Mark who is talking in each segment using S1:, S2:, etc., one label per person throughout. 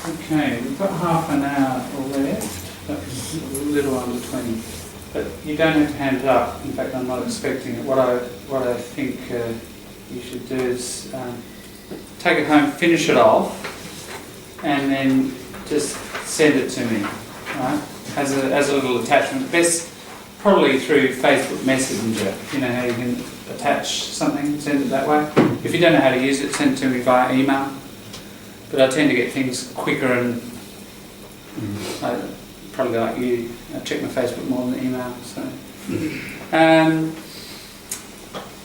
S1: Okay, we've got half an hour left. That was a little under 20. But you don't have to hand it up. In fact, I'm not expecting it. What I think you should do is take it home, finish it off, and then just send it to me, right? As a little attachment. Best probably through Facebook Messenger. You know how you can attach something, send it that way. If you don't know how to use it, send it to me via email. But I tend to get things quicker and probably like you, I check my Facebook more than email.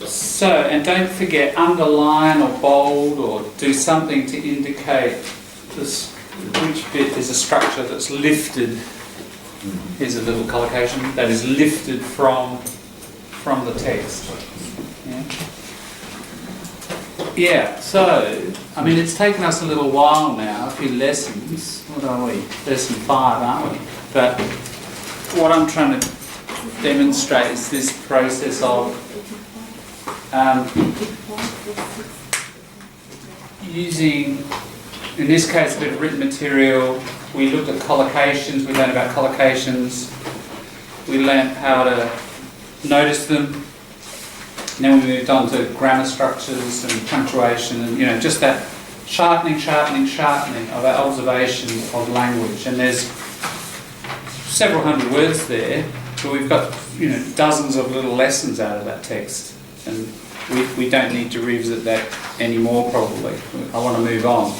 S1: So, and don't forget, underline or bold or do something to indicate which bit is a structure that's lifted. Here's a little collocation that is lifted from the text. Yeah, so, I mean, it's taken us a little while now, a few lessons. What are we? Lesson 5, aren't we? But what I'm trying to demonstrate is this process of using, in this case, a bit of written material. We looked at collocations, we learned about collocations, we learned how to notice them. And then we moved on to grammar structures and punctuation and, you know, just that sharpening of our observation of language. And there's several hundred words there, but we've got, you know, dozens of little lessons out of that text. And we don't need to revisit that anymore, probably. I want to move on.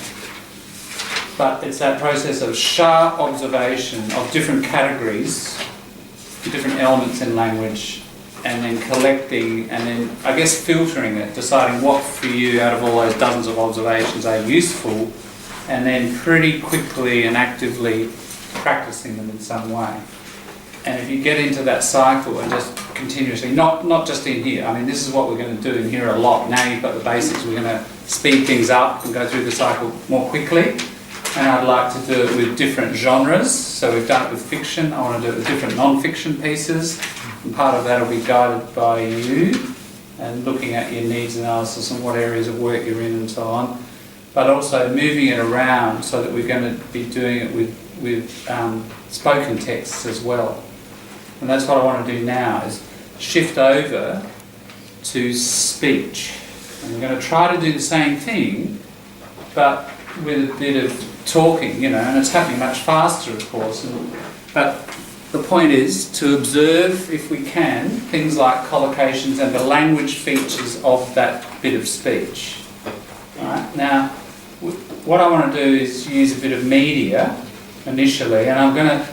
S1: But it's that process of sharp observation of different categories, different elements in language, and then collecting, and then, I guess, filtering it, deciding what for you out of all those dozens of observations are useful, and then pretty quickly and actively practicing them in some way. And if you get into that cycle and just continuously, not just in here, I mean, this is what we're going to do in here a lot. Now you've got the basics, we're going to speed things up and go through the cycle more quickly. And I'd like to do it with different genres. So we've done it with fiction, I want to do it with different non-fiction pieces. And part of that will be guided by you and looking at your needs analysis and what areas of work you're in and so on. But also moving it around so that we're going to be doing it with spoken texts as well. And that's what I want to do now, is shift over to speech. And we're going to try to do the same thing, but with a bit of talking, you know, and it's happening much faster, of course. But the point is to observe, if we can, things like collocations and the language features of that bit of speech. Right? Now, what I want to do is use a bit of media initially, and I'm going to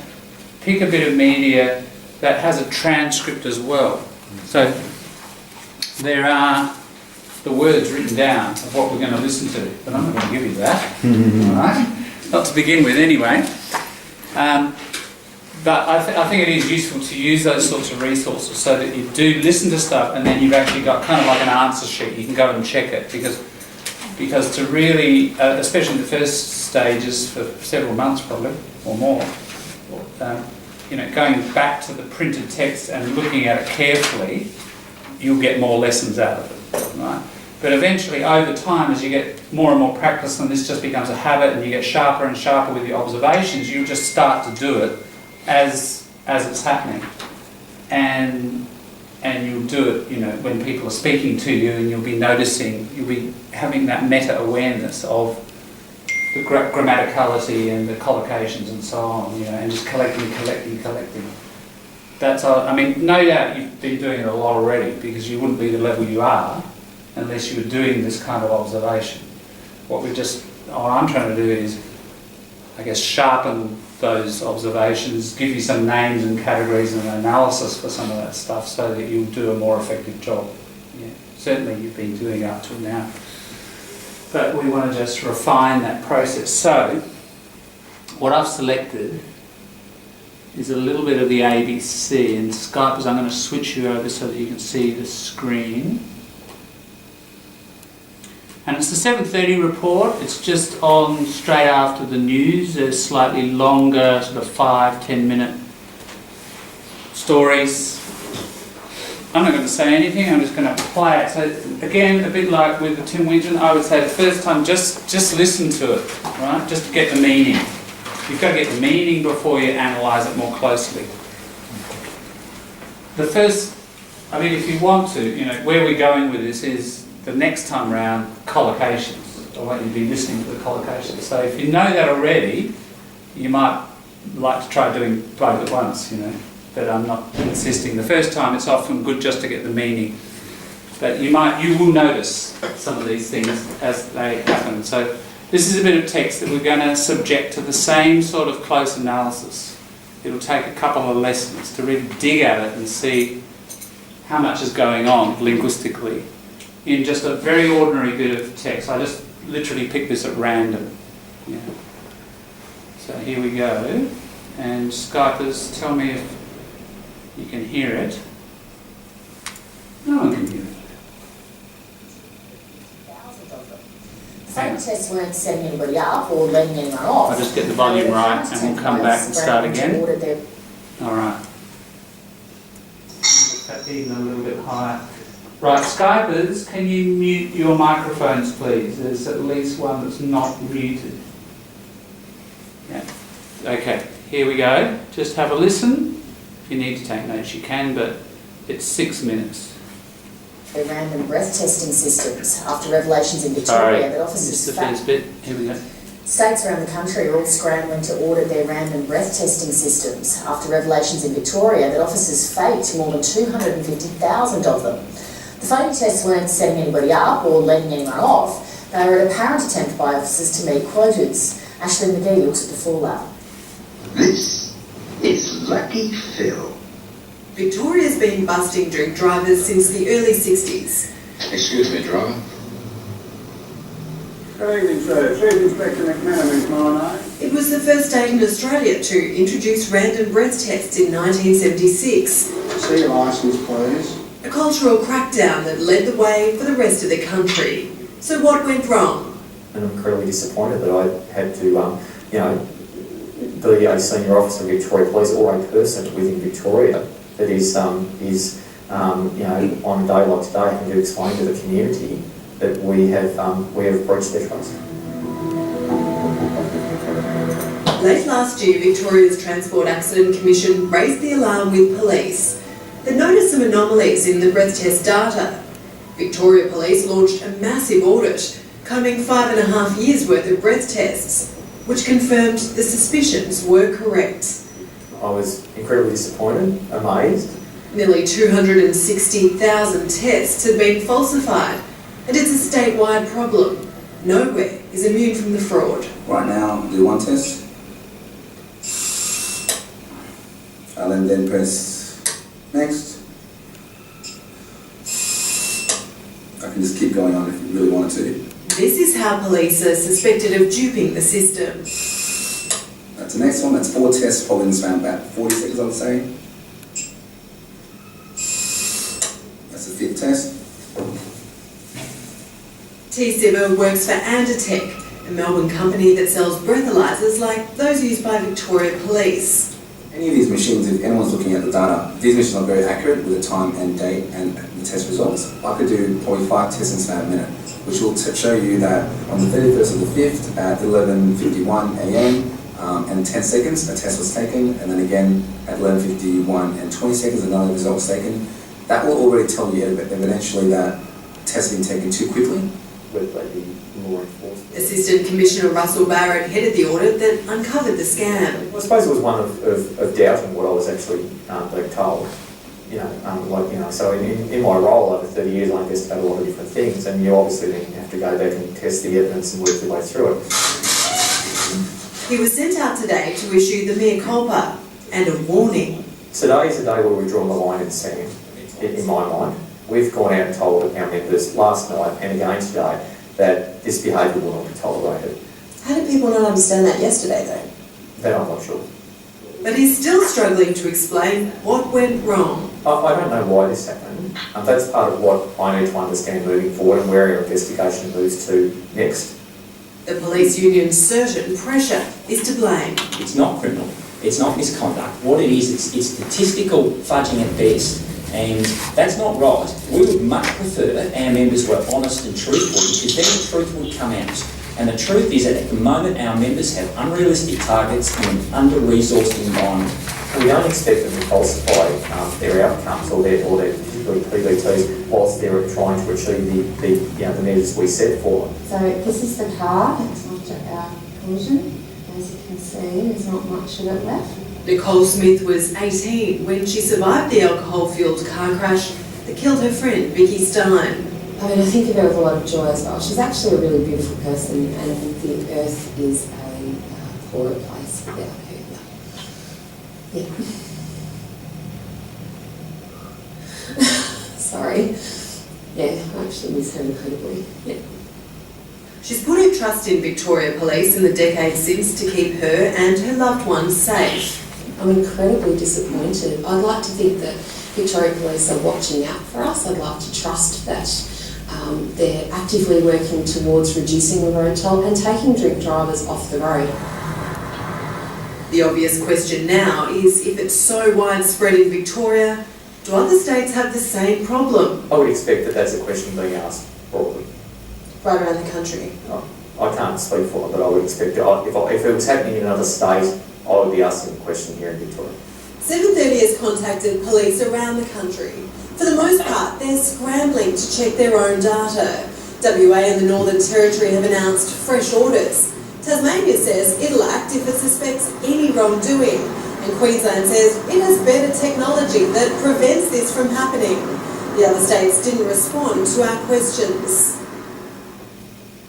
S1: pick a bit of media that has a transcript as well. So there are the words written down of what we're going to listen to, but I'm not going to give you that. All right? Not to begin with, anyway. But I think it is useful to use those sorts of resources so that you do listen to stuff and then you've actually got kind of like an answer sheet. You can go and check it because to really, especially in the first stages for several months probably or more, you know, going back to the printed text and looking at it carefully, you'll get more lessons out of it, right? But eventually, over time, as you get more and more practice and this just becomes a habit and you get sharper and sharper with your observations, you'll just start to do it as it's happening. And you'll do it, you know, when people are speaking to you, and you'll be noticing, you'll be having that meta-awareness of the grammaticality and the collocations and so on, you know, and just collecting. That's all. I mean, no doubt you've been doing it a lot already, because you wouldn't be the level you are unless you were doing this kind of observation. What I'm trying to do is, I guess, sharpen those observations, give you some names and categories and analysis for some of that stuff so that you'll do a more effective job. Yeah. Certainly you've been doing it up till now. But we want to just refine that process. So, what I've selected is a little bit of the ABC, and Skype is, I'm going to switch you over so that you can see the screen. And it's the 7:30 report. It's just on straight after the news. There's slightly longer, sort of 5-10 minute stories. I'm not going to say anything, I'm just going to play it. So again, a bit like with the Tim Winton, I would say the first time just listen to it, right? Just to get the meaning. You've got to get the meaning before you analyse it more closely. The first, I mean, if you want to, you know, where we're going with this is the next time round, collocations. I want you to be listening to the collocations. So if you know that already, you might like to try doing both at once, you know. But I'm not insisting. The first time it's often good just to get the meaning. But you will notice some of these things as they happen. So this is a bit of text that we're going to subject to the same sort of close analysis. It'll take a couple of lessons to really dig at it and see how much is going on linguistically in just a very ordinary bit of text. I just literally picked this at random. Yeah. So here we go. And Skypers, tell me if you can hear it. No one can hear it.
S2: Some tests weren't setting anybody up or letting anyone off.
S1: I'll just get the volume right and we'll come back and start again. Alright. That even a little bit higher. Right, Skypers, can you mute your microphones please? There's at least one that's not muted. Yeah. Okay, here we go. Just have a listen. If you need to take notes you can, but it's 6 minutes.
S2: They random breath testing systems after revelations in Victoria that officers...
S1: This is the first bit. Here we go.
S2: States around the country are all scrambling to audit their random breath testing systems after revelations in Victoria that officers faked more than 250,000 of them. The phony tests weren't setting anybody up or letting anyone off. They were an apparent attempt by officers to meet quotas. Ashley McGee looks at the fallout.
S3: This is Lucky Phil.
S4: Victoria's been busting drink drivers since the early 60s.
S3: Excuse me, driver.
S5: Good evening, sir. Chief Inspector McManaman, Coroner.
S4: It was the first state in Australia to introduce random breath tests in 1976.
S5: See your licence, please.
S4: A cultural crackdown that led the way for the rest of the country. So what went wrong?
S6: And I'm incredibly disappointed that I had to, be a senior officer of Victoria Police or a person within Victoria that is on a day like today having to explain to the community that we have breached their trust.
S4: Late last year, Victoria's Transport Accident Commission raised the alarm with police. They noticed some anomalies in the breath test data. Victoria Police launched a massive audit, combing 5.5 years' worth of breath tests, which confirmed the suspicions were correct.
S6: I was incredibly disappointed, amazed.
S4: Nearly 260,000 tests had been falsified, and it's a statewide problem. Nowhere is immune from the fraud.
S7: Right now, do one test. I'll then press next. I can just keep going on if you really wanted to.
S4: This is how police are suspected of duping the system.
S7: That's the next one. That's 4 tests, probably in the span of about 40 seconds, I would say. That's the 5th test.
S4: T-Siver works for Andertech, a Melbourne company that sells breathalyzers like those used by Victoria Police.
S7: Any of these machines, if anyone's looking at the data, these machines are very accurate with the time and date and the test results. I could do probably 5 tests in the span of a minute, which will show you that on the 31st of the 5th at 11:51 a.m. And 10 seconds, a test was taken, and then again at 11:51 and 20 seconds, another result was taken. That will already tell you evidentially that tests have been taken too quickly.
S6: Whether they be more enforced.
S4: Assistant Commissioner Russell Barrett headed the audit that uncovered the scam.
S6: I suppose it was one of doubting what I was actually being told. So in my role over 30 years, I investigated a lot of different things, and you obviously then have to go back and test the evidence and work your way through it.
S4: He was sent out today to issue the mea culpa and a warning.
S6: Today is the day where we draw the line in the sand, in my mind. We've gone out and told our members last night and again today that this behaviour will not be tolerated.
S4: How did people not understand that yesterday though?
S6: That I'm not sure.
S4: But he's still struggling to explain what went wrong.
S6: I don't know why this happened. That's part of what I need to understand moving forward and where our investigation moves to next.
S4: The police union's certain pressure is to blame.
S8: It's not criminal. It's not misconduct. What it is, it's statistical fudging at best And that's not right. We would much prefer our members were honest and truthful, because then the truth would come out. And the truth is that at the moment our members have unrealistic targets in an under-resourced environment.
S6: We don't expect them to falsify their outcomes or their particularly PBTs whilst they're trying to achieve the measures we set for them.
S9: So this is the car that's after our collision. As you can see, there's not much of it left.
S4: Nicole Smith was 18 when she survived the alcohol-fuelled car crash that killed her friend Vicky Stein.
S9: I mean, I think of her with a lot of joy as well. She's actually a really beautiful person, and I think the earth is a poorer place without her. Yeah. Sorry. Yeah, I actually miss her incredibly. Yeah.
S4: She's put her trust in Victoria Police in the decades since to keep her and her loved ones safe.
S9: I'm incredibly disappointed. I'd like to think that Victoria Police are watching out for us. I'd like to trust that they're actively working towards reducing the road toll and taking drink drivers off the road.
S4: The obvious question now is, if it's so widespread in Victoria, do other states have the same problem?
S6: I would expect that that's a question being asked broadly.
S4: Right around the country?
S6: I can't speak for it, but I would expect it. If it was happening in another state, I would be asking the question here in Victoria.
S4: 730 has contacted police around the country. For the most part, they're scrambling to check their own data. WA and the Northern Territory have announced fresh orders. Tasmania says it'll act if it suspects any wrongdoing. And Queensland says it has better technology that prevents this from happening. The other states didn't respond to our questions.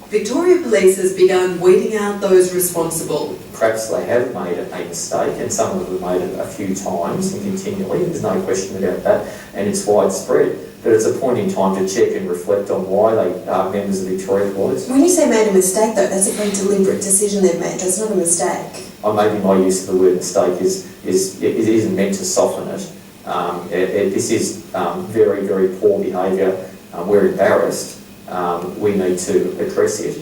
S4: Victoria Police has begun weeding out those responsible.
S6: Perhaps they have made a mistake, and some of them have made it a few times and continually. There's no question about that, and it's widespread. But it's a point in time to check and reflect on why they are members of Victoria Police.
S4: When you say made a mistake, though, that's a very deliberate decision they've made. That's not a mistake.
S6: Maybe my use of the word mistake isn't meant to soften it. This is very, very poor behaviour. We're embarrassed. We need to address it.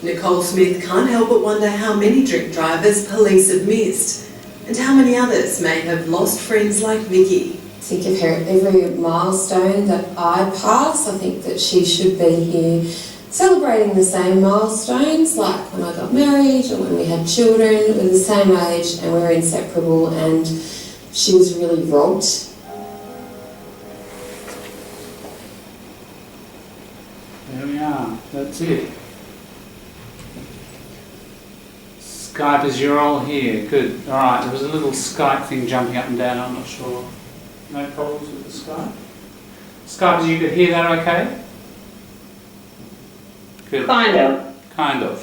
S4: Nicole Smith can't help but wonder how many drink drivers police have missed, and how many others may have lost friends like Vicky.
S9: Think of her at every milestone that I pass. I think that she should be here celebrating the same milestones, like when I got married or when we had children. We're the same age and we're inseparable, and she was really robbed.
S1: There we are, that's it. Skypers, you're all here, good. Alright, there was a little Skype thing jumping up and down, I'm not sure. No problems with the Skype? Skypers, you could hear that okay? Good.
S10: Kind of.
S1: Kind of.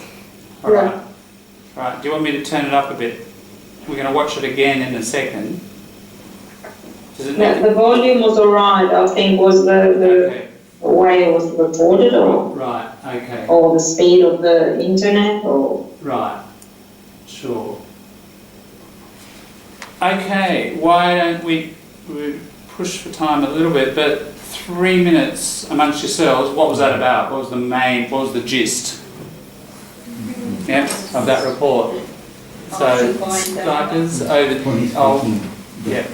S1: Alright. Right, do you want me to turn it up a bit? We're going to watch it again in a second. Does it
S10: The volume was alright, I think, was the way it was recorded, or
S1: right, okay.
S10: Or the speed of the internet, or
S1: right, sure. Okay, why don't we push for time a little bit, but 3 minutes amongst yourselves. What was that about? What was the gist? Yeah, of that report. So, Skypers over. Yeah.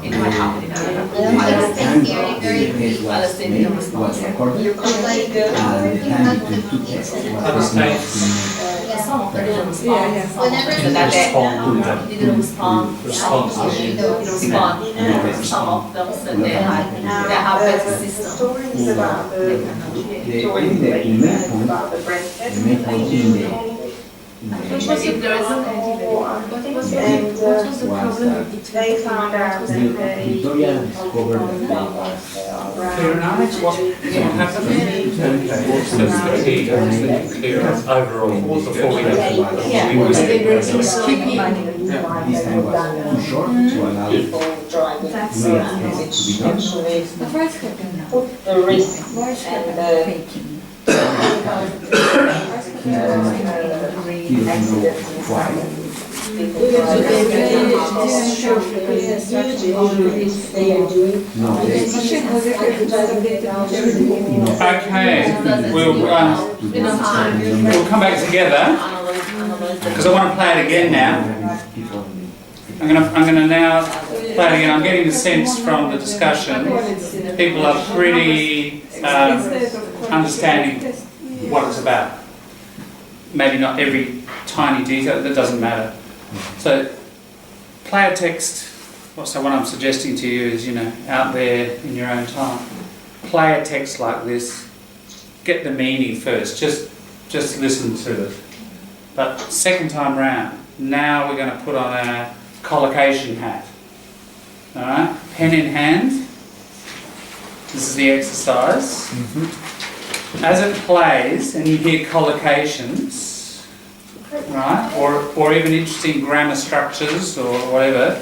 S11: In my company, Palestinian response.
S1: Other states
S11: didn't respond. Some of them said they have better system.
S12: The main point in
S11: If there is an
S10: and
S11: what was the problem?
S10: they found out that they
S1: Clear enough? What happened? What's the key? Clear enough overall before we go.
S2: People driving which actually put the risk and
S1: Okay, we'll come back together because I want to play it again now. I'm gonna now play it again. I'm getting the sense from the discussion people are pretty understanding what it's about. Maybe not every tiny detail, that doesn't matter. So play a text. So what I'm suggesting to you is, out there in your own time, play a text like this. Get the meaning first. Just listen to it. But second time round, now we're going to put on our collocation hat. All right, pen in hand. This is the exercise. As it plays and you hear collocations, right, or even interesting grammar structures or whatever,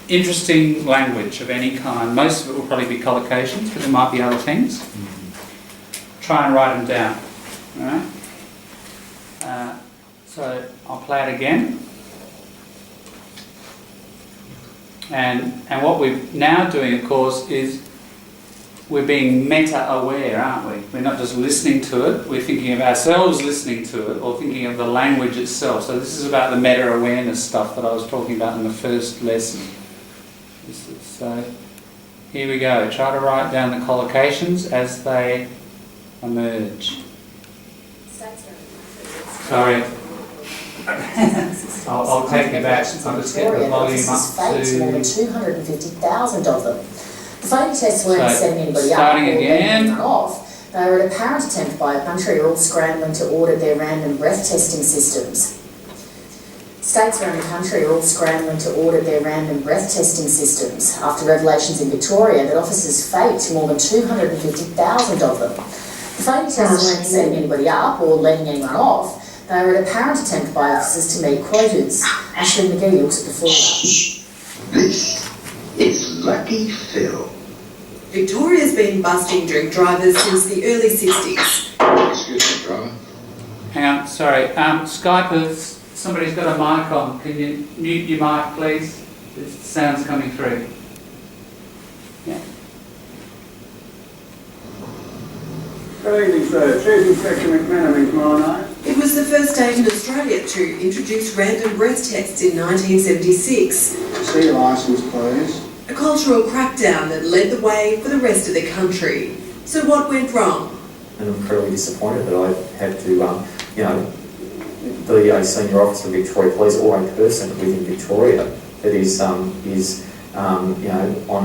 S1: interesting language of any kind. Most of it will probably be collocations, but there might be other things. Try and write them down. All right. So I'll play it again. And what we're now doing, of course, is we're being meta-aware, aren't we? We're not just listening to it, we're thinking of ourselves listening to it or thinking of the language itself. So this is about the meta-awareness stuff that I was talking about in the first lesson. So here we go. Try to write down the collocations as they emerge. Sorry. I'll take you back. I'll just get the volume up to...
S2: more than 250,000 of them. The phony tests weren't setting anybody up or letting anyone off. They were an apparent attempt by a country all scrambling to audit their random breath testing systems. States around the country are all scrambling to audit their random breath testing systems after revelations in Victoria that officers faked more than 250,000 of them. The phony tests weren't setting anybody up or letting anyone off. They were an apparent attempt by officers to meet quotas. Ashley McGee looks at the fallout.
S3: This is Lucky Phil.
S4: Victoria's been busting drink drivers since the early 60s.
S3: Excuse me, driver.
S1: Hang on, sorry. Skype, somebody's got a mic on. Can you mute your mic, please? The sound's coming through. Yeah.
S5: Good evening, sir. Chief Inspector McManaman, tomorrow night.
S4: It was the first state in Australia to introduce random breath tests in 1976.
S5: See your licence, please.
S4: A cultural crackdown that led the way for the rest of the country. So what went wrong?
S6: And I'm incredibly disappointed that I had to, the senior officer of Victoria Police or a person within Victoria that is on a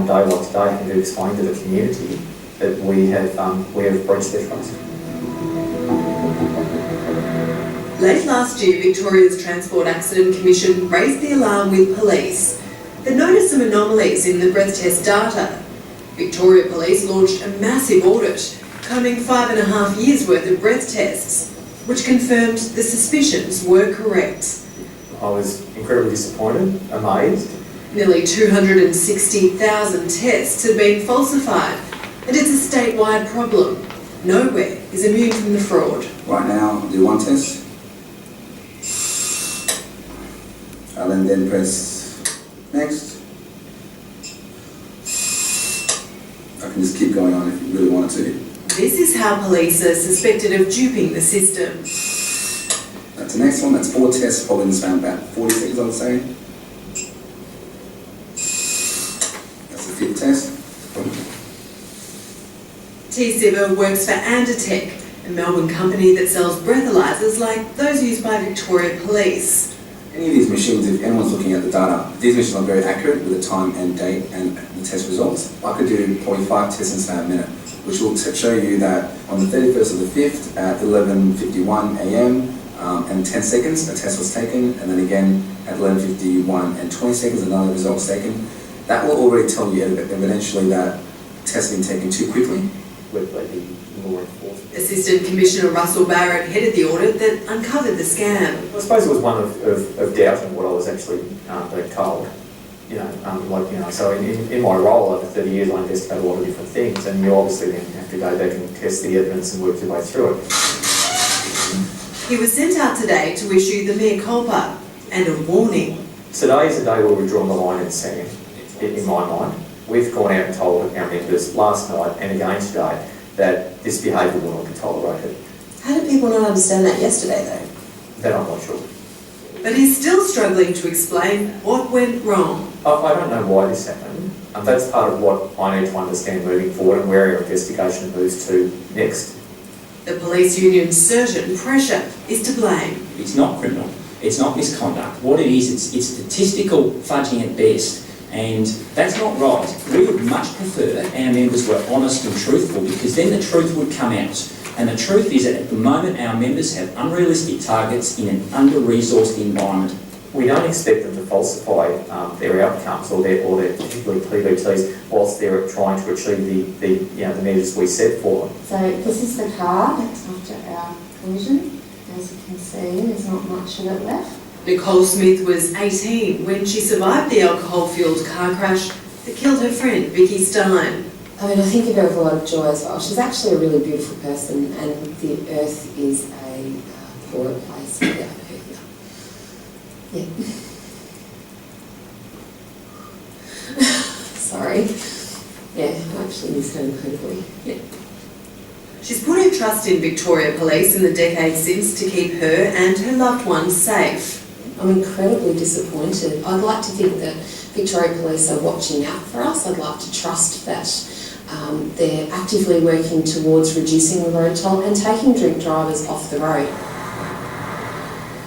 S6: day like today having to explain to the community that we have breached their trust.
S4: Late last year, Victoria's Transport Accident Commission raised the alarm with police. They noticed some anomalies in the breath test data. Victoria Police launched a massive audit, combing 5.5 years' worth of breath tests, which confirmed the suspicions were correct.
S6: I was incredibly disappointed, amazed.
S4: Nearly 260,000 tests had been falsified, and it's a statewide problem. Nowhere is immune from the fraud.
S7: Right now, I'll do one test. I'll then press next. I can just keep going on if you really wanted to.
S4: This is how police are suspected of duping the system.
S7: That's the next one. That's 4 tests, probably in the span about 40 seconds, I would say. That's the 5th test.
S4: T-Siver works for Andertech, a Melbourne company that sells breathalyzers like those used by Victoria Police.
S7: Any of these machines, if anyone's looking at the data, these machines are very accurate with the time and date and the test results. I could do 45 tests in a span minute, which will show you that on the 31st of the 5th at 11:51 a.m, and 10 seconds, a test was taken, and then again at 11:51 and 20 seconds, another result was taken. That will already tell you evidentially that tests have been taken too quickly.
S4: Assistant Commissioner Russell Barrett headed the audit that uncovered the scam.
S6: I suppose it was one of doubting what I was actually being told. So in my role over 30 years, I investigate a lot of different things, and you obviously then have to go back and test the evidence and work your way through it.
S4: He was sent out today to issue the mea culpa and a warning.
S6: Today is a day where we've drawn the line in the sand, in my mind. We've gone out and told our members last night and again today that this behaviour will not be tolerated.
S4: How did people not understand that yesterday though?
S6: That I'm not sure.
S4: But he's still struggling to explain what went wrong.
S6: I don't know why this happened. That's part of what I need to understand moving forward and where our investigation moves to next.
S4: The police union's certain pressure is to blame.
S8: It's not criminal. It's not misconduct. What it is, it's statistical fudging at best. And that's not right. We would much prefer our members were honest and truthful, because then the truth would come out. And the truth is that at the moment our members have unrealistic targets in an under-resourced environment.
S6: We don't expect them to falsify their outcomes or their particularly PVTs whilst they're trying to achieve the measures we set for them.
S9: So this is the car that's after our collision. As you can see, there's not much of it left.
S4: Nicole Smith was 18 when she survived the alcohol-fuelled car crash that killed her friend Vicky Stein.
S9: I mean, I think of her with a lot of joy as well. She's actually a really beautiful person, and the earth is a poorer place without her. Yeah. Sorry. Yeah, I actually miss her incredibly. Yeah.
S4: She's put her trust in Victoria Police in the decades since to keep her and her loved ones safe.
S9: I'm incredibly disappointed. I'd like to think that Victoria Police are watching out for us. I'd like to trust that they're actively working towards reducing the road toll and taking drink drivers off the road.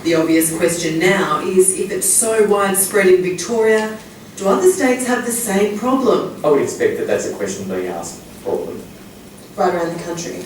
S4: The obvious question now is, if it's so widespread in Victoria, do other states have the same problem?
S6: I would expect that that's a question being asked broadly.
S4: Right around the country?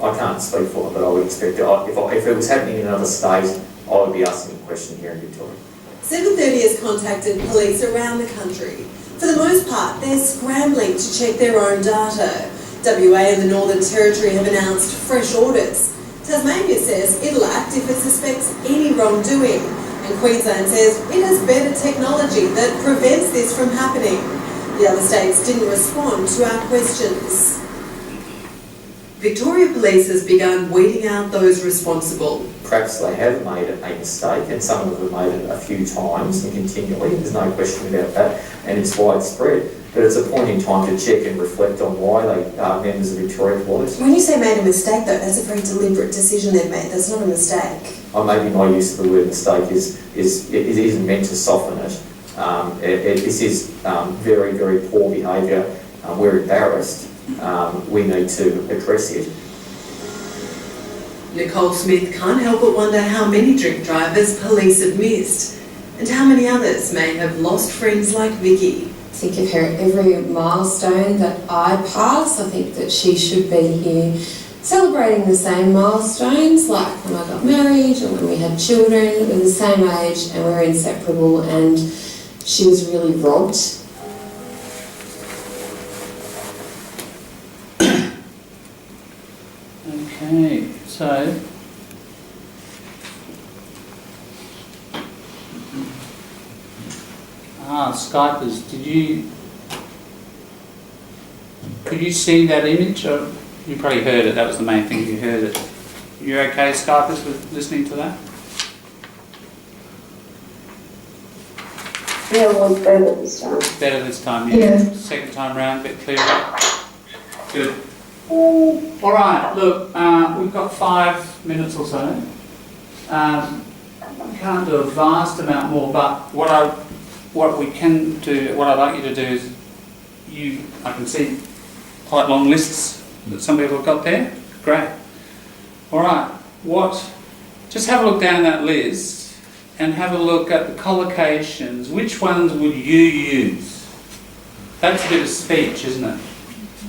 S6: I can't speak for it, but I would expect it. If it was happening in another state, I would be asking a question here in Victoria.
S4: 730 has contacted police around the country. For the most part, they're scrambling to check their own data. WA and the Northern Territory have announced fresh audits. Tasmania says it'll act if it suspects any wrongdoing. And Queensland says it has better technology that prevents this from happening. The other states didn't respond to our questions. Victoria Police has begun weeding out those responsible.
S6: Perhaps they have made a mistake, and some of them have made it a few times and continually. There's no question about that, and it's widespread. But it's a point in time to check and reflect on why they are members of Victoria Police.
S4: When you say made a mistake, though, that's a very deliberate decision they've made. That's not a mistake.
S6: Maybe my use of the word mistake isn't meant to soften it. This is very, very poor behaviour. We're embarrassed. We need to address it.
S4: Nicole Smith can't help but wonder how many drink drivers police have missed, and how many others may have lost friends like Vicky.
S9: Think of her every milestone that I pass. I think that she should be here celebrating the same milestones, like when I got married or when we had children. We're the same age and we're inseparable, and she was really robbed.
S1: Okay, so Skypers, could you see that image? Or you probably heard it, that was the main thing, you heard it. You okay, Skypers, with listening to that?
S10: Yeah, it was better this time.
S1: Better this time, yeah.
S10: Yeah.
S1: Second time round, a bit clearer. Good. All right, look, we've got 5 minutes or so. We can't do a vast amount more, but what we can do, what I'd like you to do is, I can see quite long lists that some people have got there. Great. All right, just have a look down that list and have a look at the collocations. Which ones would you use? That's a bit of speech, isn't it?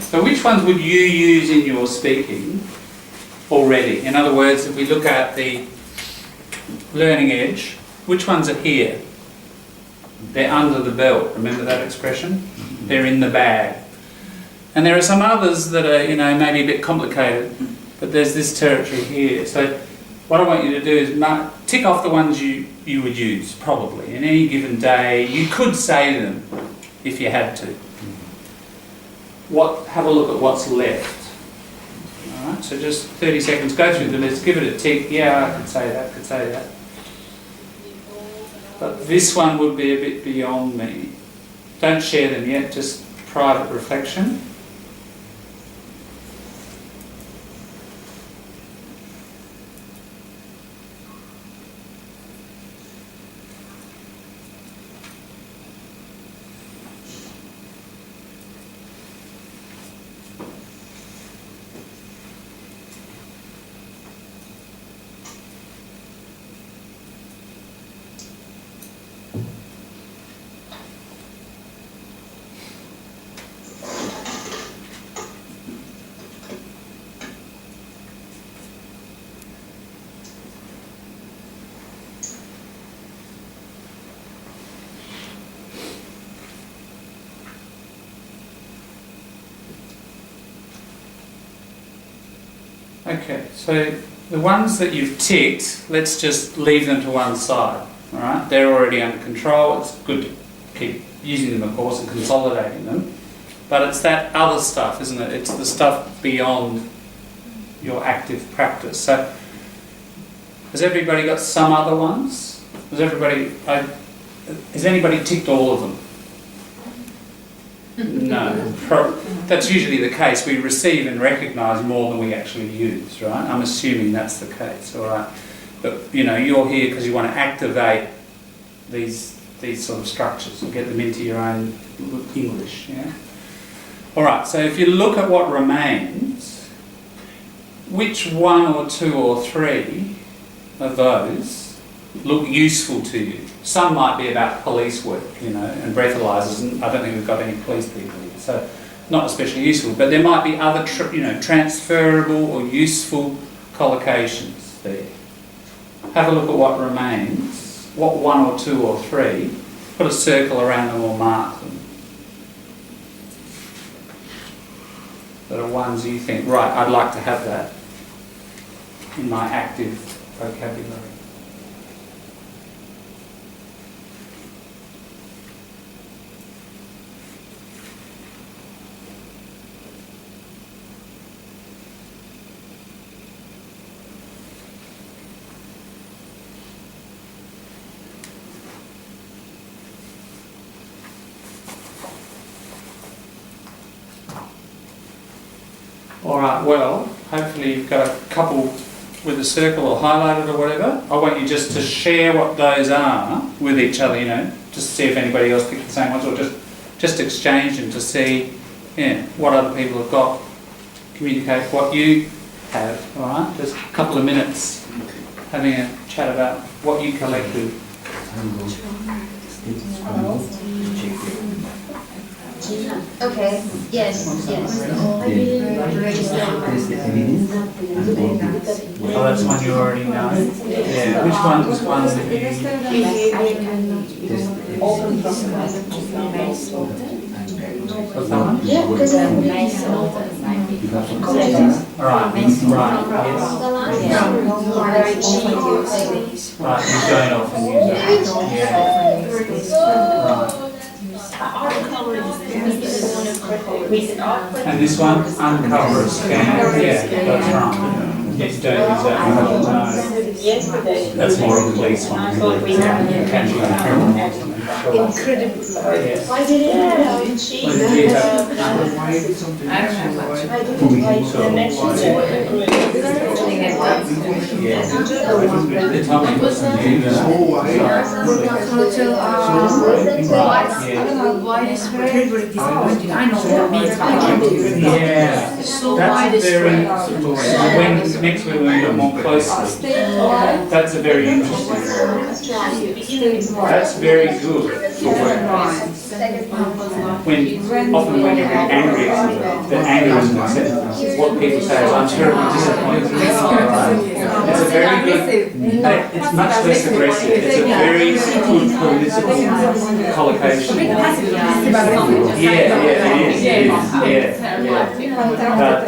S1: So which ones would you use in your speaking already? In other words, if we look at the learning edge. Which ones are here? They're under the belt. Remember that expression? They're in the bag. And there are some others that are, you know, maybe a bit complicated, but there's this territory here. So what I want you to do is tick off the ones you would use, probably. In any given day, you could say them if you had to. Have a look at what's left. All right, so just 30 seconds, go through the list, give it a tick. Yeah, I could say that, could say that. But this one would be a bit beyond me. Don't share them yet, just private reflection. Okay, so the ones that you've ticked, let's just leave them to one side, all right? They're already under control. It's good to keep using them, of course, and consolidating them. But it's that other stuff, isn't it? It's the stuff beyond your active practice. So has everybody got some other ones? Has anybody ticked all of them? No, that's usually the case. We receive and recognise more than we actually use, right? I'm assuming that's the case, all right? But, you know, you're here because you want to activate these sort of structures and get them into your own English, yeah? All right, so if you look at what remains, which one or two or three of those look useful to you? Some might be about police work, you know, and breathalyzers, and I don't think we've got any police people here, so not especially useful. But there might be other, transferable or useful collocations there. Have a look at what remains. What one or two or three? Put a circle around them or mark them. That are ones you think, right, I'd like to have that in my active vocabulary. All right, well, hopefully you've got a couple with a circle or highlighted or whatever. I want you just to share what those are with each other, you know, just to see if anybody else picked the same ones, or just exchange them to see, what other people have got. Communicate what you have, all right? Just a couple of minutes having a chat about what you collected.
S11: Okay, yes.
S1: Oh, that's one you already know? Yeah, which one was one that What's that one?
S11: Yeah, because
S1: Right, yes. Right, you don't often use it. Yeah. And this one, uncover a scan. Yeah, that's right. Yes, don't use that one. No. That's more of a police one. Catching a criminal.
S11: incredible.
S1: Yes.
S11: I didn't know.
S1: I
S11: don't know much. I didn't like the messenger.
S1: Yes. They told me what's the
S11: I don't know why it's very disappointing. I know what it means, but I can't do it.
S1: Yeah.
S11: So why
S1: That's
S11: this
S1: very, when next week we look more closely, that's a very interesting. That's very good for work. often when you're angry, the anger isn't accepted. What people say is, I'm terribly disappointed. It's a very good, it's much less aggressive. It's a very good political collocation. But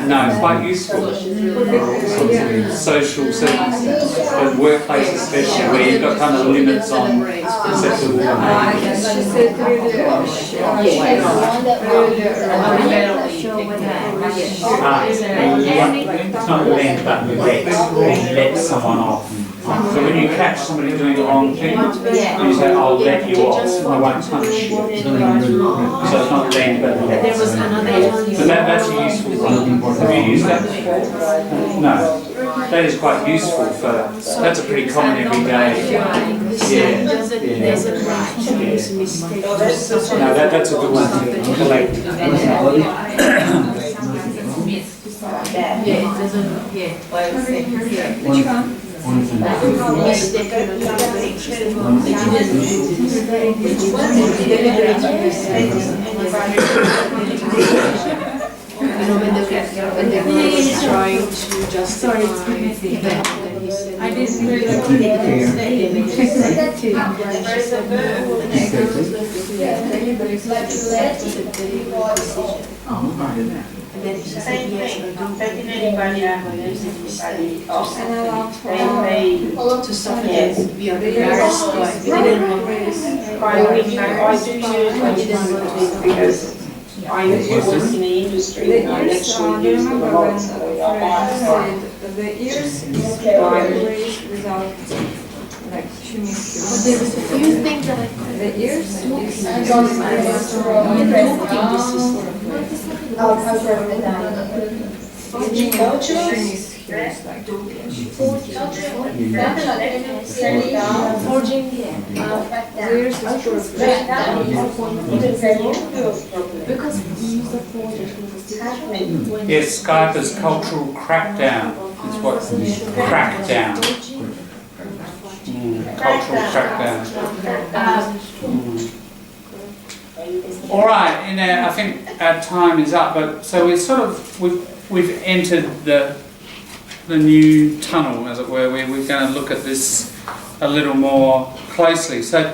S1: no, it's quite useful for all sorts of social circumstances, but workplace especially, where you've got kind of limits on acceptable behaviour. It's not lend, but let someone off. So when you catch somebody doing the wrong thing, you say, I'll let you off, I won't punish you. So it's not lend, but let. So that's a useful thing. Have you used that before? No. That is quite useful for, that's a pretty common everyday. No, that's a good one to collect.
S11: Which one?
S12: He's trying to justify I didn't really
S11: And then she said, yes, I'm taking anybody out of this, anybody else. To stop it, we are embarrassed, but we didn't want this. I do use, I didn't want this because I work in the industry and I actually use the robots. So
S12: the ears is raised without like tuning skills.
S11: There was a few things that I could.
S12: The ears is
S1: Yes, Skype is cultural crackdown. It's what crackdown. Cultural crackdown. All right, I think our time is up, but so we've entered the new tunnel, as it were, where we're going to look at this a little more closely. So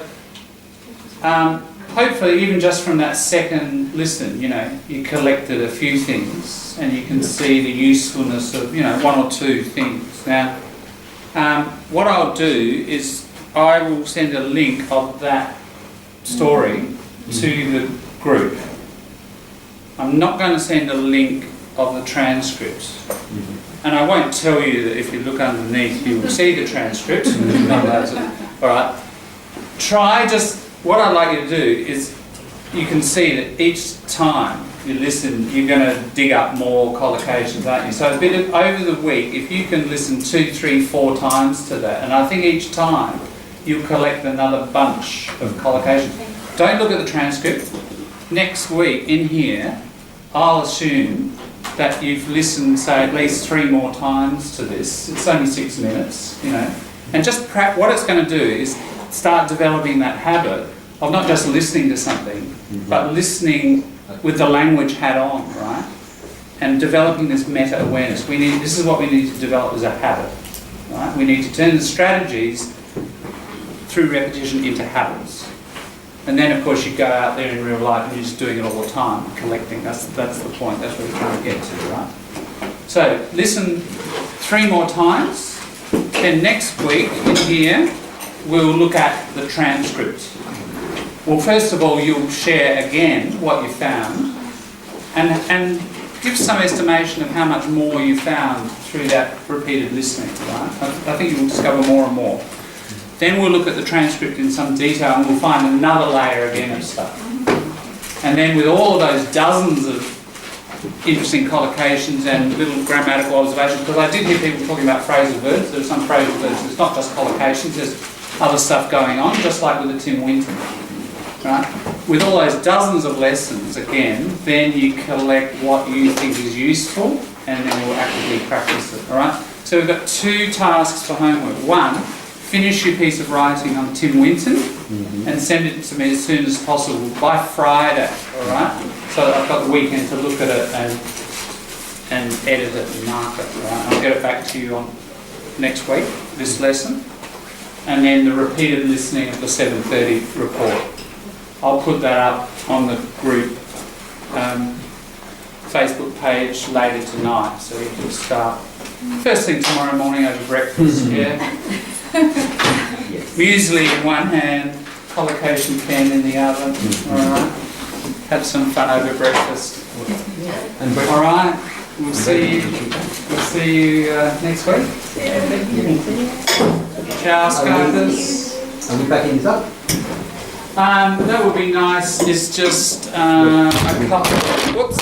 S1: hopefully, even just from that second listen, you collected a few things, and you can see the usefulness of one or two things. Now, what I'll do is I will send a link of that story to the group. I'm not going to send a link of the transcript. And I won't tell you that if you look underneath you will see the transcript. Alright. What I'd like you to do is, you can see that each time you listen, you're going to dig up more collocations, aren't you? So over the week, if you can listen 2, 3, 4 times to that, and I think each time you'll collect another bunch of collocations. Don't look at the transcript. Next week in here, I'll assume that you've listened, say, at least 3 more times to this. It's only 6 minutes, and just what it's going to do is start developing that habit of not just listening to something, but listening with the language hat on, right? And developing this meta-awareness. This is what we need to develop as a habit, right? We need to turn the strategies through repetition into habits. And then, of course, you go out there in real life and you're just doing it all the time, collecting. That's the point. That's what we're trying to get to, right? So, listen 3 more times. Then next week in here, we'll look at the transcript. Well, first of all, you'll share again what you found and give some estimation of how much more you found through that repeated listening, right? I think you'll discover more and more. Then we'll look at the transcript in some detail and we'll find another layer again of stuff. And then with all of those dozens of interesting collocations and little grammatical observations, because I did hear people talking about phrasal verbs. There are some phrasal verbs. It's not just collocations, there's other stuff going on, just like with the Tim Winton. Right? With all those dozens of lessons, again, then you collect what you think is useful and then you'll actively practice it. All right? So we've got 2 tasks for homework. 1, finish your piece of writing on Tim Winton and send it to me as soon as possible by Friday, all right? So that I've got the weekend to look at it and edit it and mark it, all right? I'll get it back to you on next week, this lesson. And then the repeated listening of the 7:30 report. I'll put that up on the group Facebook page later tonight, so you can start first thing tomorrow morning over breakfast, yeah? Muesli in one hand, collocation pen in the other, alright? Have some fun over breakfast. Alright, we'll see you next week. Ciao, Scarpus.
S13: Are we backing this up?
S1: That would be nice. It's just a couple. Whoops.